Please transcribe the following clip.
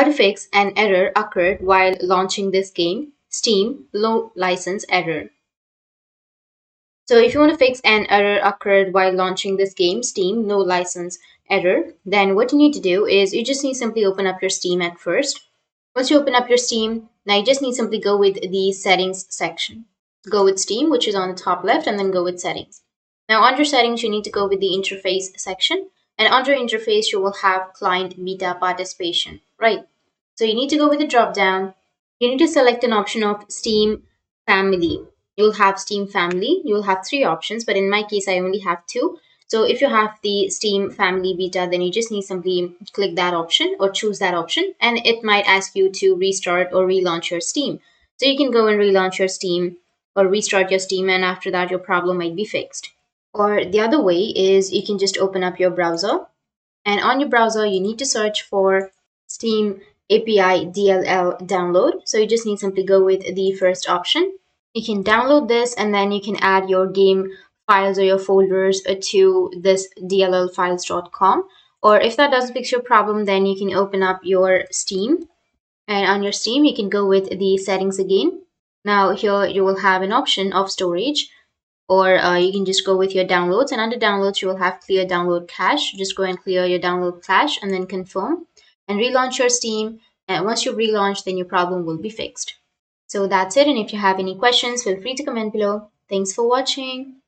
how to fix an error occurred while launching this game, Steam low license error. So if you want to fix an error occurred while launching this game, Steam no license error, then what you need to do is you just need to simply open up your Steam at first. Once you open up your Steam, now you just need to simply go with the settings section. Go with Steam, which is on the top left, and then go with settings. Now under settings, you need to go with the interface section, and under interface, you will have client beta participation, right? So you need to go with the drop down. You need to select an option of Steam family. You'll have Steam family. You'll have three options, but in my case, I only have two. So if you have the Steam family beta, then you just need simply click that option or choose that option, and it might ask you to restart or relaunch your Steam. So you can go and relaunch your Steam or restart your Steam, and after that, your problem might be fixed. Or the other way is you can just open up your browser, and on your browser, you need to search for Steam API DLL download. So you just need to simply go with the first option. You can download this and then you can add your game files or your folders to this dllfiles.com. Or if that doesn't fix your problem, then you can open up your Steam. And on your Steam, you can go with the settings again. Now here you will have an option of storage, or you can just go with your downloads, and under downloads you will have clear download cache. Just go and clear your download cache and then confirm and relaunch your Steam, and once you relaunch, then your problem will be fixed. So that's it, and if you have any questions, feel free to comment below. Thanks for watching.